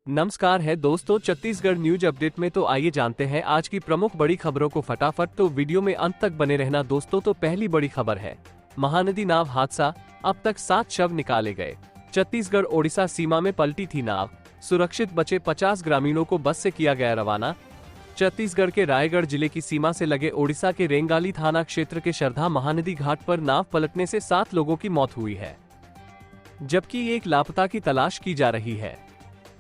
नमस्कार है दोस्तों, छत्तीसगढ़ न्यूज अपडेट में तो आइए जानते हैं आज की प्रमुख बड़ी खबरों को फटाफट। तो वीडियो में अंत तक बने रहना दोस्तों। तो पहली बड़ी खबर है महानदी नाव हादसा, अब तक 7 शव निकाले गए। छत्तीसगढ़ ओडिशा सीमा में पलटी थी नाव, सुरक्षित बचे 50 ग्रामीणों को बस से किया गया रवाना। छत्तीसगढ़ के रायगढ़ जिले की सीमा से लगे ओडिशा के रेंगाली थाना क्षेत्र के शरधा महानदी घाट पर नाव पलटने से 7 लोगों की मौत हुई है, जबकि एक लापता की तलाश की जा रही है।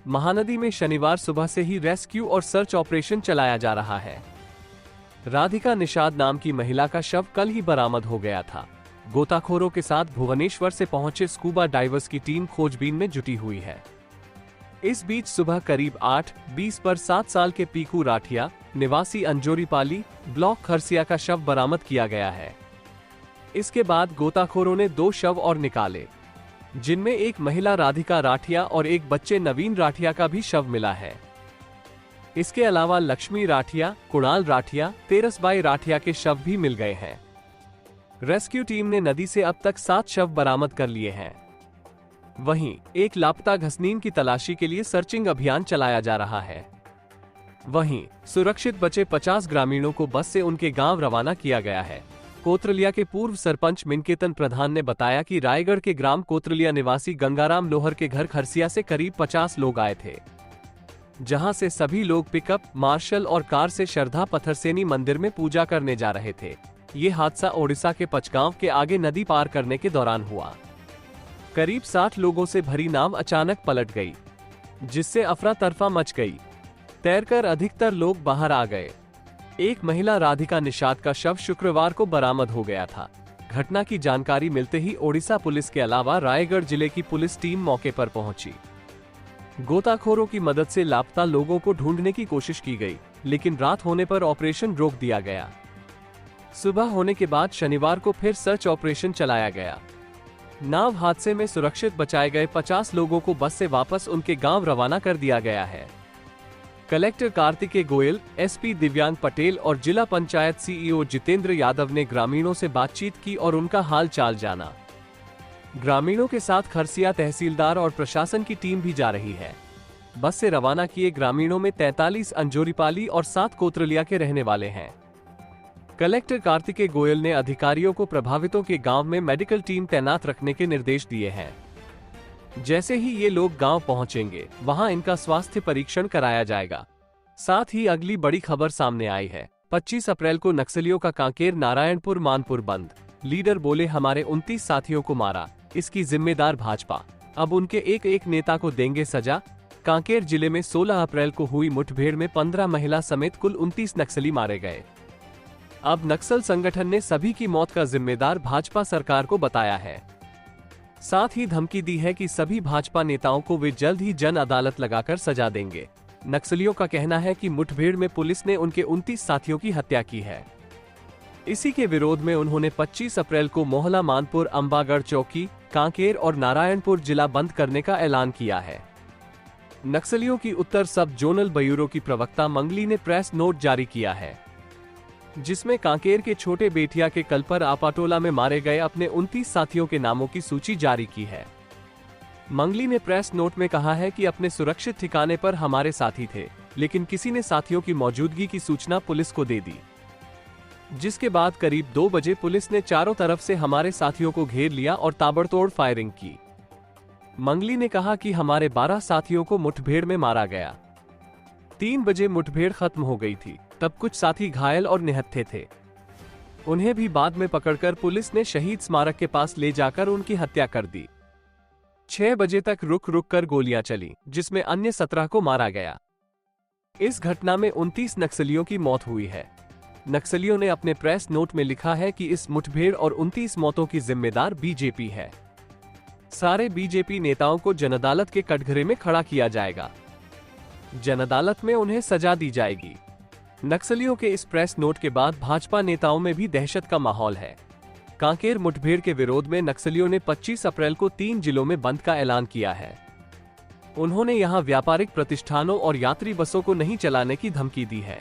महानदी में शनिवार सुबह से ही रेस्क्यू और सर्च ऑपरेशन चलाया जा रहा है। राधिका निषाद नाम की महिला का शव कल ही बरामद हो गया था। गोताखोरों के साथ भुवनेश्वर से पहुंचे स्कूबा डाइवर्स की टीम खोजबीन में जुटी हुई है। इस बीच सुबह करीब 8:20 पर 7 साल के पीकू राठिया निवासी अंजोरीपाली ब्लॉक खरसिया का शव बरामद किया गया है। इसके बाद गोताखोरों ने 2 शव और निकाले, जिनमें एक महिला राधिका राठिया और एक बच्चे नवीन राठिया का भी शव मिला है। इसके अलावा लक्ष्मी राठिया, कुणाल राठिया, तेरसबाई राठिया के शव भी मिल गए हैं। रेस्क्यू टीम ने नदी से अब तक 7 शव बरामद कर लिए हैं। वहीं एक लापता घसनीन की तलाशी के लिए सर्चिंग अभियान चलाया जा रहा है। वहीं सुरक्षित बचे 50 ग्रामीणों को बस से उनके गांव रवाना किया गया है। कोतरलिया के पूर्व सरपंच मिनकेतन प्रधान ने बताया कि रायगढ़ के ग्राम कोतरलिया निवासी गंगाराम लोहर के घर खरसिया से करीब 50 लोग आए थे, जहां से सभी लोग पिकअप, मार्शल और कार से शरधा पत्थरसेनी मंदिर में पूजा करने जा रहे थे। ये हादसा ओडिशा के पचगांव के आगे नदी पार करने के दौरान हुआ। करीब 60 लोगों से भरी नाव अचानक पलट गई, जिससे अफरा तफरा मच गई। तैरकर अधिकतर लोग बाहर आ गए। एक महिला राधिका निषाद का शव शुक्रवार को बरामद हो गया था। घटना की जानकारी मिलते ही ओडिशा पुलिस के अलावा रायगढ़ जिले की पुलिस टीम मौके पर पहुंची। गोताखोरों की मदद से लापता लोगों को ढूंढने की कोशिश की गई, लेकिन रात होने पर ऑपरेशन रोक दिया गया। सुबह होने के बाद शनिवार को फिर सर्च ऑपरेशन चलाया गया। नाव हादसे में सुरक्षित बचाए गए 50 लोगों को बस से वापस उनके गांव रवाना कर दिया गया है। कलेक्टर कार्तिकेय गोयल, एसपी दिव्यांग पटेल और जिला पंचायत सीईओ जितेंद्र यादव ने ग्रामीणों से बातचीत की और उनका हाल चाल जाना। ग्रामीणों के साथ खरसिया तहसीलदार और प्रशासन की टीम भी जा रही है। बस से रवाना किए ग्रामीणों में 43 अंजोरीपाली और 7 कोतरलिया के रहने वाले हैं। कलेक्टर कार्तिकेय गोयल ने अधिकारियों को प्रभावितों के गांव में मेडिकल टीम तैनात रखने के निर्देश दिए हैं। जैसे ही ये लोग गांव पहुंचेंगे, वहां इनका स्वास्थ्य परीक्षण कराया जाएगा। साथ ही अगली बड़ी खबर सामने आई है। 25 अप्रैल को नक्सलियों का कांकेर नारायणपुर मानपुर बंद। लीडर बोले हमारे 29 साथियों को मारा, इसकी जिम्मेदार भाजपा, अब उनके एक नेता को देंगे सजा। कांकेर जिले में 16 अप्रैल को हुई मुठभेड़ में 15 महिला समेत कुल 29 नक्सली मारे गए। अब नक्सल संगठन ने सभी की मौत का जिम्मेदार भाजपा सरकार को बताया है। साथ ही धमकी दी है कि सभी भाजपा नेताओं को वे जल्द ही जन अदालत लगाकर सजा देंगे। नक्सलियों का कहना है कि मुठभेड़ में पुलिस ने उनके 29 साथियों की हत्या की है। इसी के विरोध में उन्होंने 25 अप्रैल को मोहला मानपुर, अंबागढ़ चौकी, कांकेर और नारायणपुर जिला बंद करने का ऐलान किया है। नक्सलियों की उत्तर सब जोनल ब्यूरो की प्रवक्ता मंगली ने प्रेस नोट जारी किया है, जिसमें कांकेर के छोटे बेटिया के कलपर आपाटोला में मारे गए अपने 29 साथियों के नामों की सूची जारी की है। मंगली ने प्रेस नोट में कहा है कि अपने सुरक्षित ठिकाने पर हमारे साथी थे, लेकिन किसी ने साथियों की मौजूदगी की सूचना पुलिस को दे दी, जिसके बाद करीब 2 बजे पुलिस ने चारों तरफ से हमारे साथियों को घेर लिया और ताबड़तोड़ फायरिंग की। मंगली ने कहा कि हमारे 12 साथियों को मुठभेड़ में मारा गया। 3 बजे मुठभेड़ खत्म हो गई थी, तब कुछ साथी घायल और निहत्थे थे। उन्हें भी बाद में पकड़कर पुलिस ने शहीद स्मारक के पास ले जाकर उनकी हत्या कर दी। 6 बजे तक रुक रुक कर गोलियां चली, जिसमें अन्य 17 को मारा गया। इस घटना में 29 नक्सलियों की मौत हुई है। नक्सलियों ने अपने प्रेस नोट में लिखा है कि इस मुठभेड़ और 29 मौतों की जिम्मेदार बीजेपी है। सारे बीजेपी नेताओं को जन अदालत के कटघरे में खड़ा किया जाएगा। जन अदालत में उन्हें सजा दी जाएगी। नक्सलियों के इस प्रेस नोट के बाद भाजपा नेताओं में भी दहशत का माहौल है। कांकेर मुठभेड़ के विरोध में नक्सलियों ने 25 अप्रैल को 3 जिलों में बंद का ऐलान किया है। उन्होंने यहां व्यापारिक प्रतिष्ठानों और यात्री बसों को नहीं चलाने की धमकी दी है।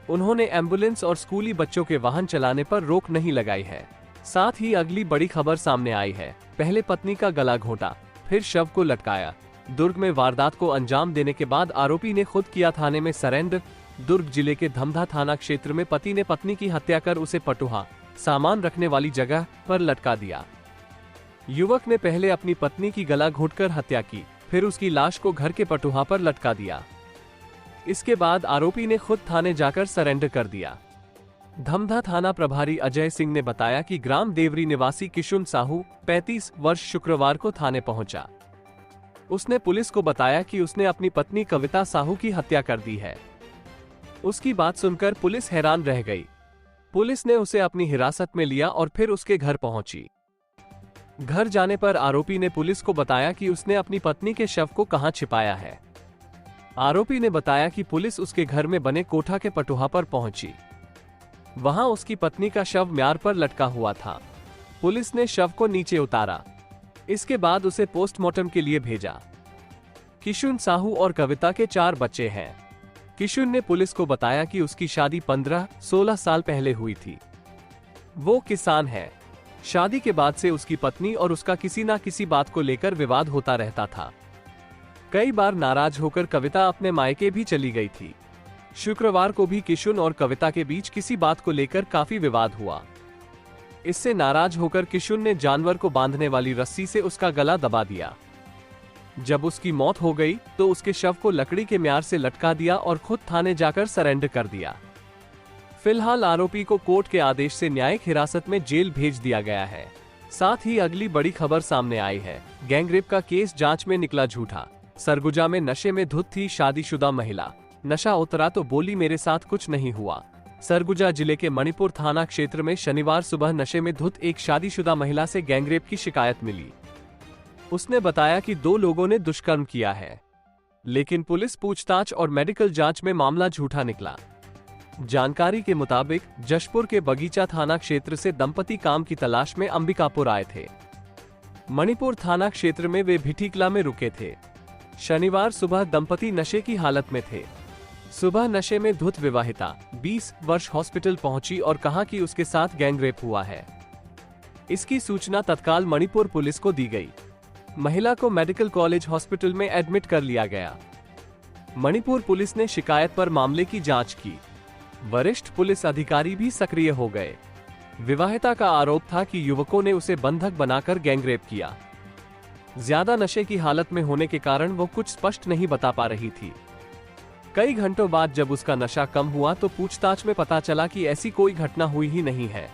उन्होंने एम्बुलेंस और स्कूली बच्चों के वाहन चलाने पर रोक नहीं लगाई है। साथ ही अगली बड़ी खबर सामने आई है। पहले पत्नी का गला घोंटा, फिर शव को लटकाया। दुर्ग में वारदात को अंजाम देने के बाद आरोपी ने खुद किया थाने में सरेंडर। दुर्ग जिले के धमधा थाना क्षेत्र में पति ने पत्नी की हत्या कर उसे पटुहा सामान रखने वाली जगह पर लटका दिया। युवक ने पहले अपनी पत्नी की गला घोंटकर हत्या की, फिर उसकी लाश को घर के पटुहा पर लटका दिया। इसके बाद आरोपी ने खुद थाने जाकर सरेंडर कर दिया। धमधा थाना प्रभारी अजय सिंह ने बताया कि ग्राम देवरी निवासी किशुन साहू 35 वर्ष शुक्रवार को थाने पहुंचा। उसने पुलिस को बताया कि उसने अपनी पत्नी कविता साहू की हत्या कर दी है। उसकी बात सुनकर पुलिस हैरान रह गई। पुलिस ने उसे अपनी हिरासत में लिया और फिर उसके घर पहुंची। घर जाने पर आरोपी ने पुलिस को बताया कि उसने अपनी पत्नी के शव को कहां छिपाया है। आरोपी ने बताया कि पुलिस उसके घर में बने कोठा के पटुहा पर पहुंची। वहां उसकी पत्नी का शव म्यार पर लटका हुआ था। पुलिस ने शव को नीचे उतारा। इसके बाद उसे पोस्टमार्टम के लिए भेजा। किशुन साहू और कविता के 4 बच्चे हैं। किशुन ने पुलिस को बताया कि उसकी शादी 15-16 साल पहले हुई थी। वो किसान है। शादी के बाद से उसकी पत्नी और उसका किसी ना किसी बात को लेकर विवाद होता रहता था। कई बार नाराज होकर कविता अपने मायके भी चली गई थी। शुक्रवार को भी किशुन और कविता के बीच किसी बात को लेकर काफी विवाद हुआ। इससे नाराज होकर किशुन ने जानवर को बांधने वाली रस्सी से उसका गला दबा दिया। जब उसकी मौत हो गई तो उसके शव को लकड़ी के म्यार से लटका दिया और खुद थाने जाकर सरेंडर कर दिया। फिलहाल आरोपी को कोर्ट के आदेश से न्यायिक हिरासत में जेल भेज दिया गया है। साथ ही अगली बड़ी खबर सामने आई है। गैंगरेप का केस जांच में निकला झूठा। सरगुजा में नशे में धुत थी शादीशुदा महिला। नशा उतरा तो बोली मेरे साथ कुछ नहीं हुआ। सरगुजा जिले के मणिपुर थाना क्षेत्र में शनिवार सुबह नशे में धुत एक शादीशुदा महिला से गैंगरेप की शिकायत मिली। उसने बताया कि 2 लोगों ने दुष्कर्म किया है, लेकिन पुलिस पूछताछ और मेडिकल जांच में मामला झूठा निकला। जानकारी के मुताबिक जशपुर के बगीचा थाना क्षेत्र से दंपति काम की तलाश में अंबिकापुर आए थे। मणिपुर थाना क्षेत्र में वे भिठीकला में रुके थे। शनिवार सुबह दंपति नशे की हालत में थे। सुबह नशे में धुत विवाहिता 20 वर्ष हॉस्पिटल पहुंची और कहा कि उसके साथ गैंगरेप हुआ है। इसकी सूचना तत्काल मणिपुर पुलिस को दी गई। महिला को मेडिकल कॉलेज हॉस्पिटल में एडमिट कर लिया गया। मणिपुर पुलिस ने शिकायत पर मामले की जांच की। वरिष्ठ पुलिस अधिकारी भी सक्रिय हो गए। विवाहिता का आरोप था कि युवकों ने उसे बंधक बनाकर गैंगरेप किया। ज्यादा नशे की हालत में होने के कारण वो कुछ स्पष्ट नहीं बता पा रही थी। कई घंटों बाद जब उसका नशा कम हुआ तो पूछताछ में पता चला कि ऐसी कोई घटना हुई ही नहीं है।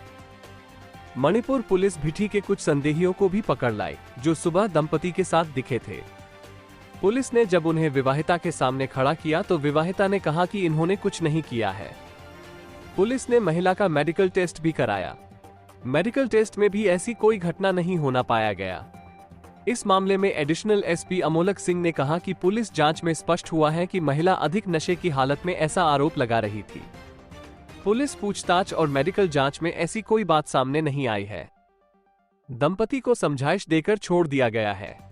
मणिपुर पुलिस भिठी के कुछ संदेहियों को भी पकड़ लाई, जो सुबह दंपति के साथ दिखे थे। पुलिस ने जब उन्हें विवाहिता के सामने खड़ा किया तो विवाहिता ने कहा कि इन्होंने कुछ नहीं किया है। पुलिस ने महिला का मेडिकल टेस्ट भी कराया। मेडिकल टेस्ट में भी ऐसी कोई घटना नहीं होना पाया गया। इस मामले में एडिशनल एसपी अमोलक सिंह ने कहा कि पुलिस जांच में स्पष्ट हुआ है कि महिला अधिक नशे की हालत में ऐसा आरोप लगा रही थी। पुलिस पूछताछ और मेडिकल जांच में ऐसी कोई बात सामने नहीं आई है। दंपति को समझाइश देकर छोड़ दिया गया है।